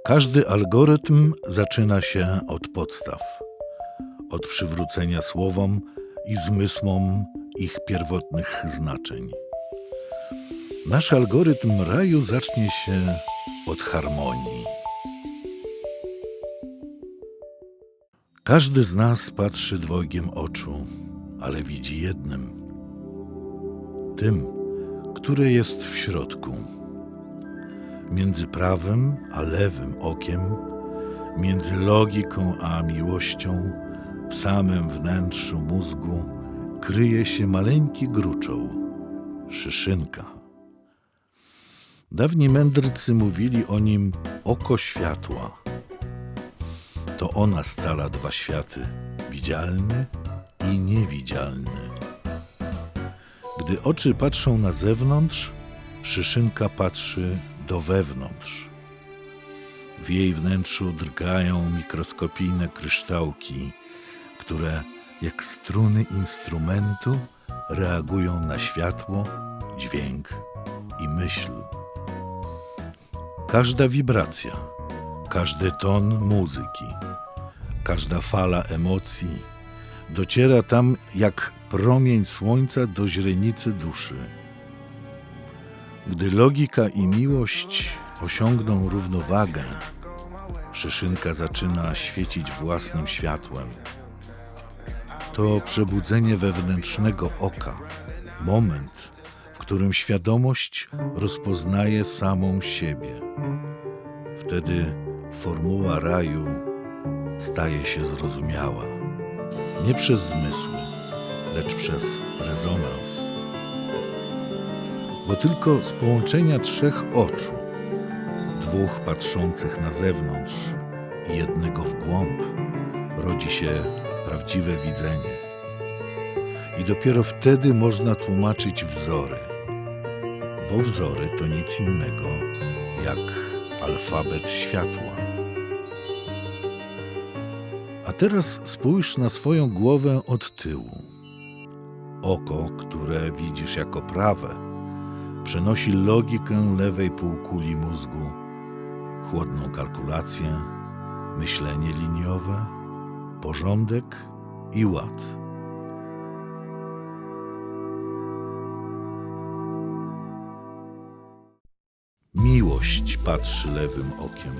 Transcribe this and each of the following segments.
Każdy algorytm zaczyna się od podstaw, od przywrócenia słowom i zmysłom ich pierwotnych znaczeń. Nasz algorytm raju zacznie się od harmonii. Każdy z nas patrzy dwojgiem oczu, ale widzi jednym, tym, które jest w środku. Między prawym a lewym okiem, między logiką a miłością, w samym wnętrzu mózgu kryje się maleńki gruczoł, szyszynka. Dawni mędrcy mówili o nim oko światła. To ona scala dwa światy, widzialny i niewidzialny. Gdy oczy patrzą na zewnątrz, szyszynka patrzy do wewnątrz. W jej wnętrzu drgają mikroskopijne kryształki, które jak struny instrumentu reagują na światło, dźwięk i myśl. Każda wibracja, każdy ton muzyki, każda fala emocji dociera tam jak promień słońca do źrenicy duszy. Gdy logika i miłość osiągną równowagę, szyszynka zaczyna świecić własnym światłem. To przebudzenie wewnętrznego oka, moment, w którym świadomość rozpoznaje samą siebie. Wtedy formuła raju staje się zrozumiała, nie przez zmysły, lecz przez rezonans. Bo tylko z połączenia trzech oczu, dwóch patrzących na zewnątrz i jednego w głąb, rodzi się prawdziwe widzenie. I dopiero wtedy można tłumaczyć wzory, bo wzory to nic innego jak alfabet światła. A teraz spójrz na swoją głowę od tyłu. Oko, które widzisz jako prawe, przenosi logikę lewej półkuli mózgu, chłodną kalkulację, myślenie liniowe, porządek i ład. Miłość patrzy lewym okiem,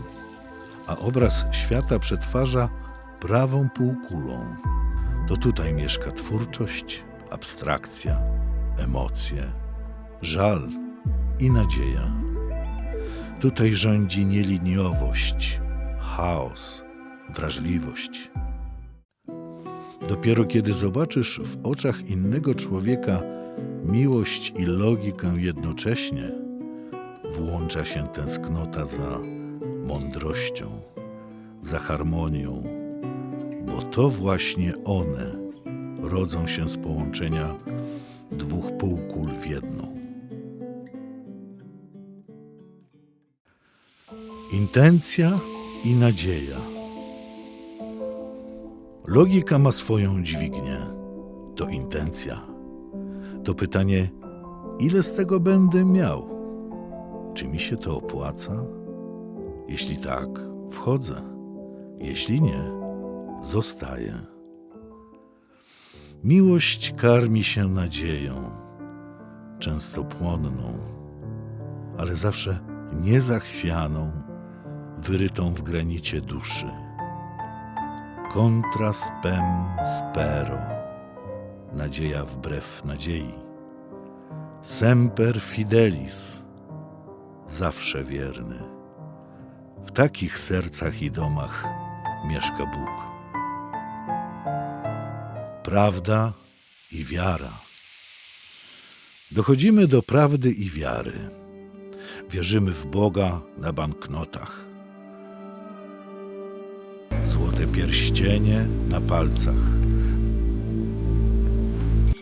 a obraz świata przetwarza prawą półkulą. To tutaj mieszka twórczość, abstrakcja, emocje, żal i nadzieja. Tutaj rządzi nieliniowość, chaos, wrażliwość. Dopiero kiedy zobaczysz w oczach innego człowieka miłość i logikę jednocześnie, włącza się tęsknota za mądrością, za harmonią, bo to właśnie one rodzą się z połączenia dwóch półkul w jedną. Intencja i nadzieja. Logika ma swoją dźwignię. To intencja. To pytanie, ile z tego będę miał? Czy mi się to opłaca? Jeśli tak, wchodzę. Jeśli nie, zostaję. Miłość karmi się nadzieją, często płonną, ale zawsze niezachwianą, wyrytą w granicie duszy. Contra spem spero, nadzieja wbrew nadziei. Semper fidelis, zawsze wierny. W takich sercach i domach mieszka Bóg. Prawda i wiara. Dochodzimy do prawdy i wiary. Wierzymy w Boga na banknotach. Złote pierścienie na palcach.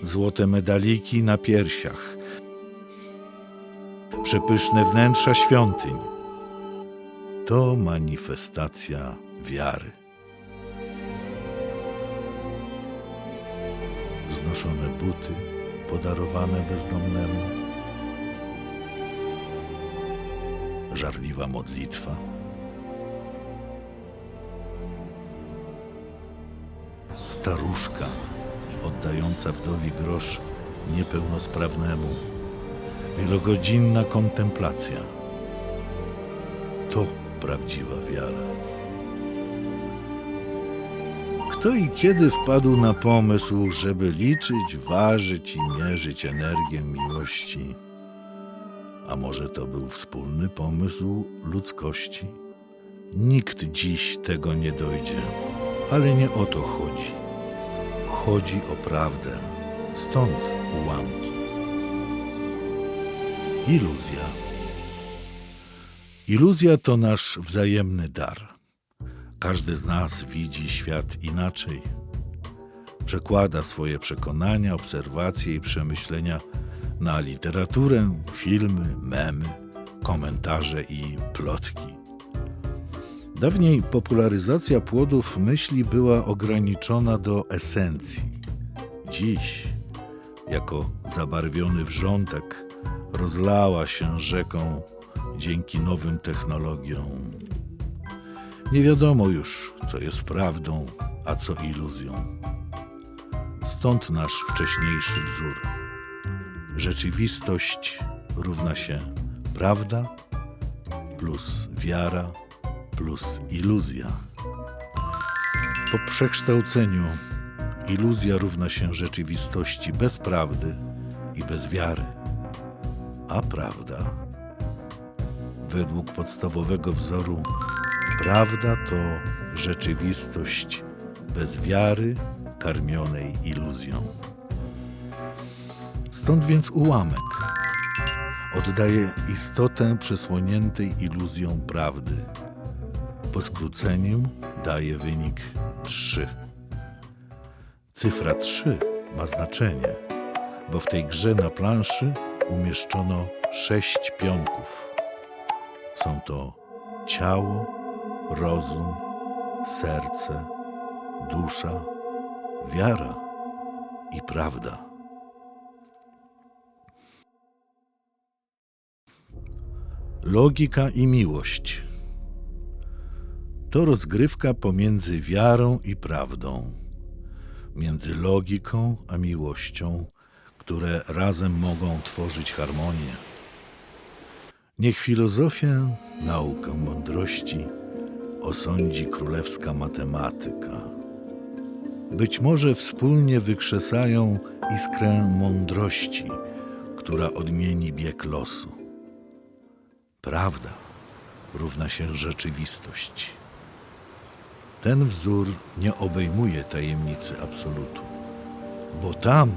Złote medaliki na piersiach. Przepyszne wnętrza świątyń. To manifestacja wiary. Znoszone buty podarowane bezdomnemu. Żarliwa modlitwa. Staruszka oddająca wdowi grosz niepełnosprawnemu. Wielogodzinna kontemplacja. To prawdziwa wiara. Kto i kiedy wpadł na pomysł, żeby liczyć, ważyć i mierzyć energię miłości? A może to był wspólny pomysł ludzkości? Nikt dziś tego nie dojdzie, ale nie o to chodzi. Chodzi o prawdę, stąd ułamki. Iluzja. Iluzja to nasz wzajemny dar. Każdy z nas widzi świat inaczej. Przekłada swoje przekonania, obserwacje i przemyślenia na literaturę, filmy, memy, komentarze i plotki. Dawniej popularyzacja płodów myśli była ograniczona do esencji. Dziś, jako zabarwiony wrzątek, rozlała się rzeką dzięki nowym technologiom. Nie wiadomo już, co jest prawdą, a co iluzją. Stąd nasz wcześniejszy wzór. Rzeczywistość równa się prawda plus wiara plus iluzja. Po przekształceniu iluzja równa się rzeczywistości bez prawdy i bez wiary. A prawda? Według podstawowego wzoru prawda to rzeczywistość bez wiary karmionej iluzją. Stąd więc ułamek oddaje istotę przesłoniętej iluzją prawdy. Po skróceniu daje wynik 3. Cyfra 3 ma znaczenie, bo w tej grze na planszy umieszczono 6 pionków. Są to ciało, rozum, serce, dusza, wiara i prawda. Logika i miłość. To rozgrywka pomiędzy wiarą i prawdą, między logiką a miłością, które razem mogą tworzyć harmonię. Niech filozofię, naukę mądrości osądzi królewska matematyka. Być może wspólnie wykrzesają iskrę mądrości, która odmieni bieg losu. Prawda równa się rzeczywistość. Ten wzór nie obejmuje tajemnicy absolutu, bo tam,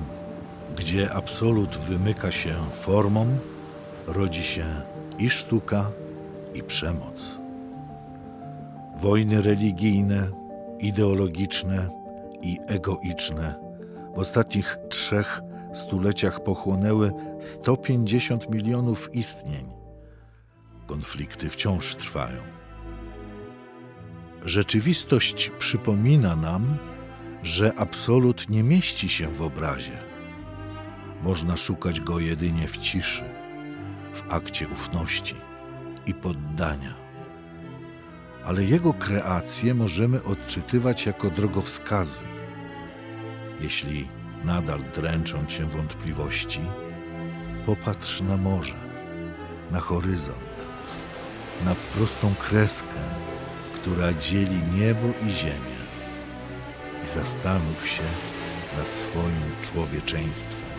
gdzie absolut wymyka się formom, rodzi się i sztuka, i przemoc. Wojny religijne, ideologiczne i egoiczne w ostatnich 3 stuleciach pochłonęły 150 milionów istnień. Konflikty wciąż trwają. Rzeczywistość przypomina nam, że absolut nie mieści się w obrazie. Można szukać go jedynie w ciszy, w akcie ufności i poddania. Ale jego kreacje możemy odczytywać jako drogowskazy. Jeśli nadal dręczą cię wątpliwości, popatrz na morze, na horyzont, na prostą kreskę, która dzieli niebo i ziemię, i zastanów się nad swoim człowieczeństwem.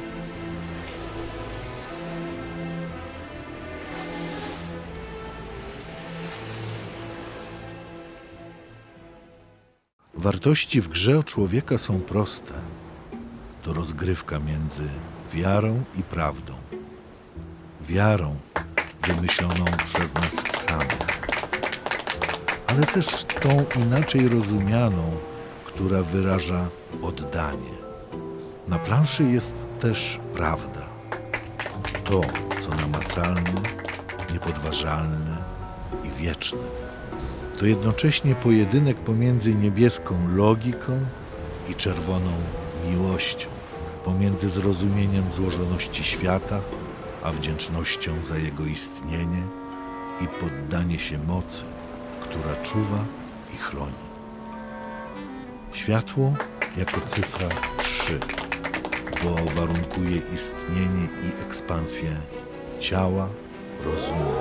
Wartości w grze o człowieka są proste. To rozgrywka między wiarą i prawdą. Wiarą wymyśloną przez nas samych, ale też tą inaczej rozumianą, która wyraża oddanie. Na planszy jest też prawda. To, co namacalne, niepodważalne i wieczne. To jednocześnie pojedynek pomiędzy niebieską logiką i czerwoną miłością, pomiędzy zrozumieniem złożoności świata, a wdzięcznością za jego istnienie i poddanie się mocy, która czuwa i chroni. Światło jako cyfra 3, bo warunkuje istnienie i ekspansję ciała, rozumu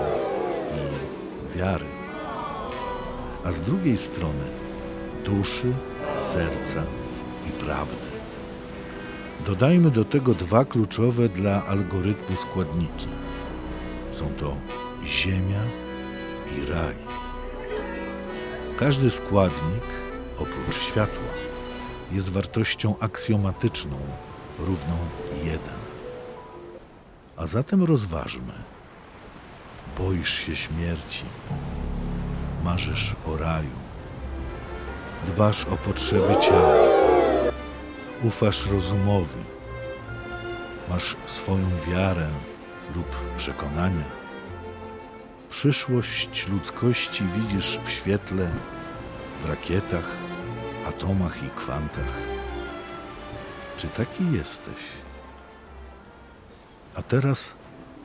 i wiary. A z drugiej strony duszy, serca i prawdy. Dodajmy do tego dwa kluczowe dla algorytmu składniki. Są to ziemia i raj. Każdy składnik, oprócz światła, jest wartością aksjomatyczną równą 1. A zatem rozważmy. Boisz się śmierci, marzysz o raju, dbasz o potrzeby ciała, ufasz rozumowi, masz swoją wiarę lub przekonania. Przyszłość ludzkości widzisz w świetle, w rakietach, atomach i kwantach. Czy taki jesteś? A teraz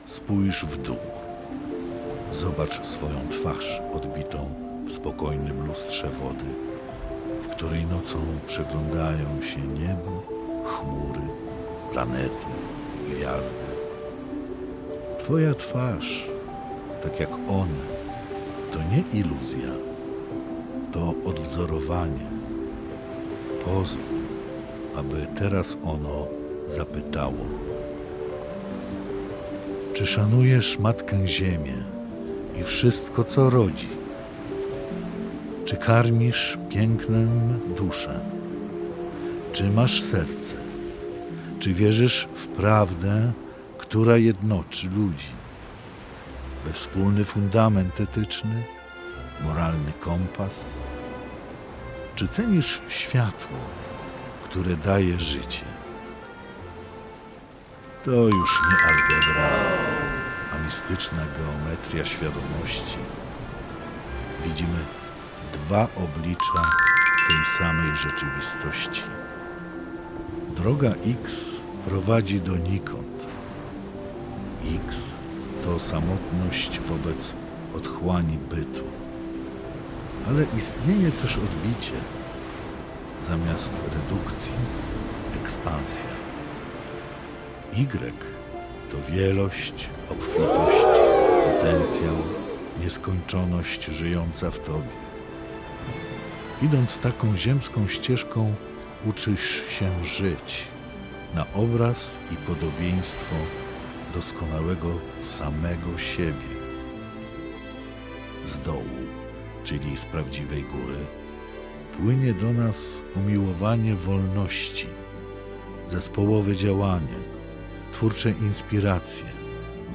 spójrz w dół. Zobacz swoją twarz odbitą w spokojnym lustrze wody, w której nocą przeglądają się niebo, chmury, planety i gwiazdy. Twoja twarz, tak jak one, to nie iluzja, to odwzorowanie. Pozwól, aby teraz ono zapytało: czy szanujesz Matkę Ziemię i wszystko, co rodzi? Czy karmisz pięknem duszę? Czy masz serce? Czy wierzysz w prawdę, która jednoczy ludzi? We wspólny fundament etyczny, moralny kompas? Czy cenisz światło, które daje życie? To już nie algebra, a mistyczna geometria świadomości. Widzimy dwa oblicza tej samej rzeczywistości. Droga X prowadzi donikąd. X to samotność wobec otchłani bytu. Ale istnieje też odbicie. Zamiast redukcji, ekspansja. Y to wielość, obfitość, potencjał, nieskończoność żyjąca w Tobie. Idąc taką ziemską ścieżką, uczysz się żyć na obraz i podobieństwo doskonałego samego siebie. Z dołu, czyli z prawdziwej góry, płynie do nas umiłowanie wolności, zespołowe działanie, twórcze inspiracje,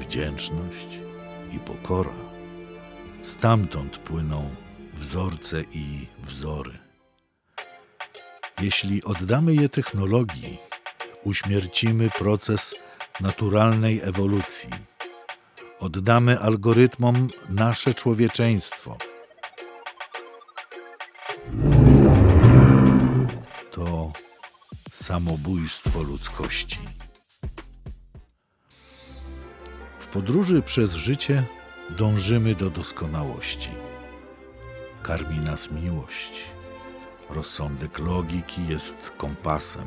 wdzięczność i pokora. Stamtąd płyną wzorce i wzory. Jeśli oddamy je technologii, uśmiercimy proces naturalnej ewolucji. Oddamy algorytmom nasze człowieczeństwo. To samobójstwo ludzkości. W podróży przez życie dążymy do doskonałości. Karmi nas miłość. Rozsądek logiki jest kompasem,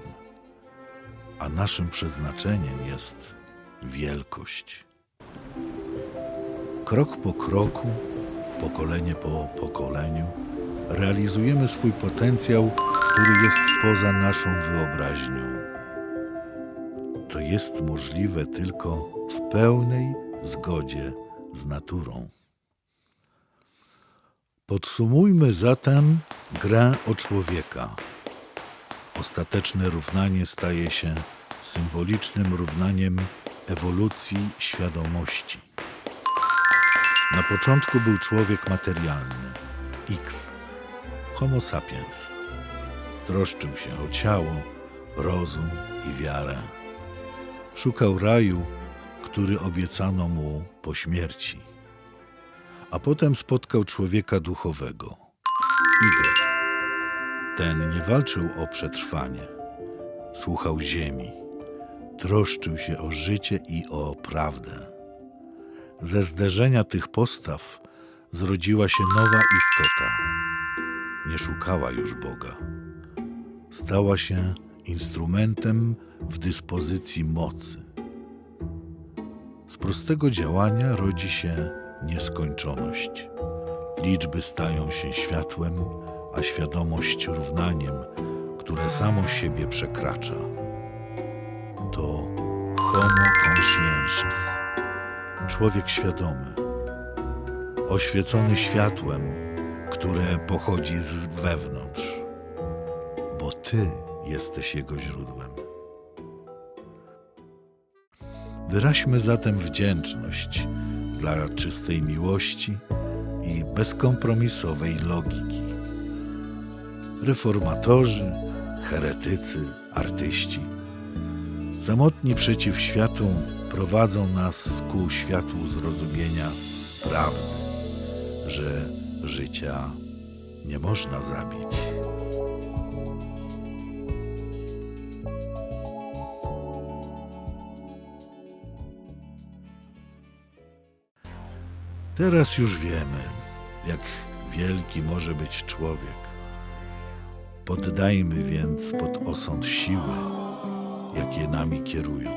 a naszym przeznaczeniem jest wielkość. Krok po kroku, pokolenie po pokoleniu realizujemy swój potencjał, który jest poza naszą wyobraźnią. To jest możliwe tylko w pełnej zgodzie z naturą. Podsumujmy zatem grę o człowieka. Ostateczne równanie staje się symbolicznym równaniem ewolucji świadomości. Na początku był człowiek materialny, X, Homo sapiens. Troszczył się o ciało, rozum i wiarę. Szukał raju, który obiecano mu po śmierci. A potem spotkał człowieka duchowego, Y. Ten nie walczył o przetrwanie. Słuchał ziemi. Troszczył się o życie i o prawdę. Ze zderzenia tych postaw zrodziła się nowa istota. Nie szukała już Boga. stała się instrumentem w dyspozycji mocy. Z prostego działania rodzi się nieskończoność. Liczby stają się światłem, a świadomość równaniem, które samo siebie przekracza. To homo conscientius, człowiek świadomy, oświecony światłem, które pochodzi z wewnątrz, bo Ty jesteś jego źródłem. Wyraźmy zatem wdzięczność dla czystej miłości i bezkompromisowej logiki. Reformatorzy, heretycy, artyści, samotni przeciw światu prowadzą nas ku światłu zrozumienia prawdy, że życia nie można zabić. Teraz już wiemy, jak wielki może być człowiek. Poddajmy więc pod osąd siły, jakie nami kierują.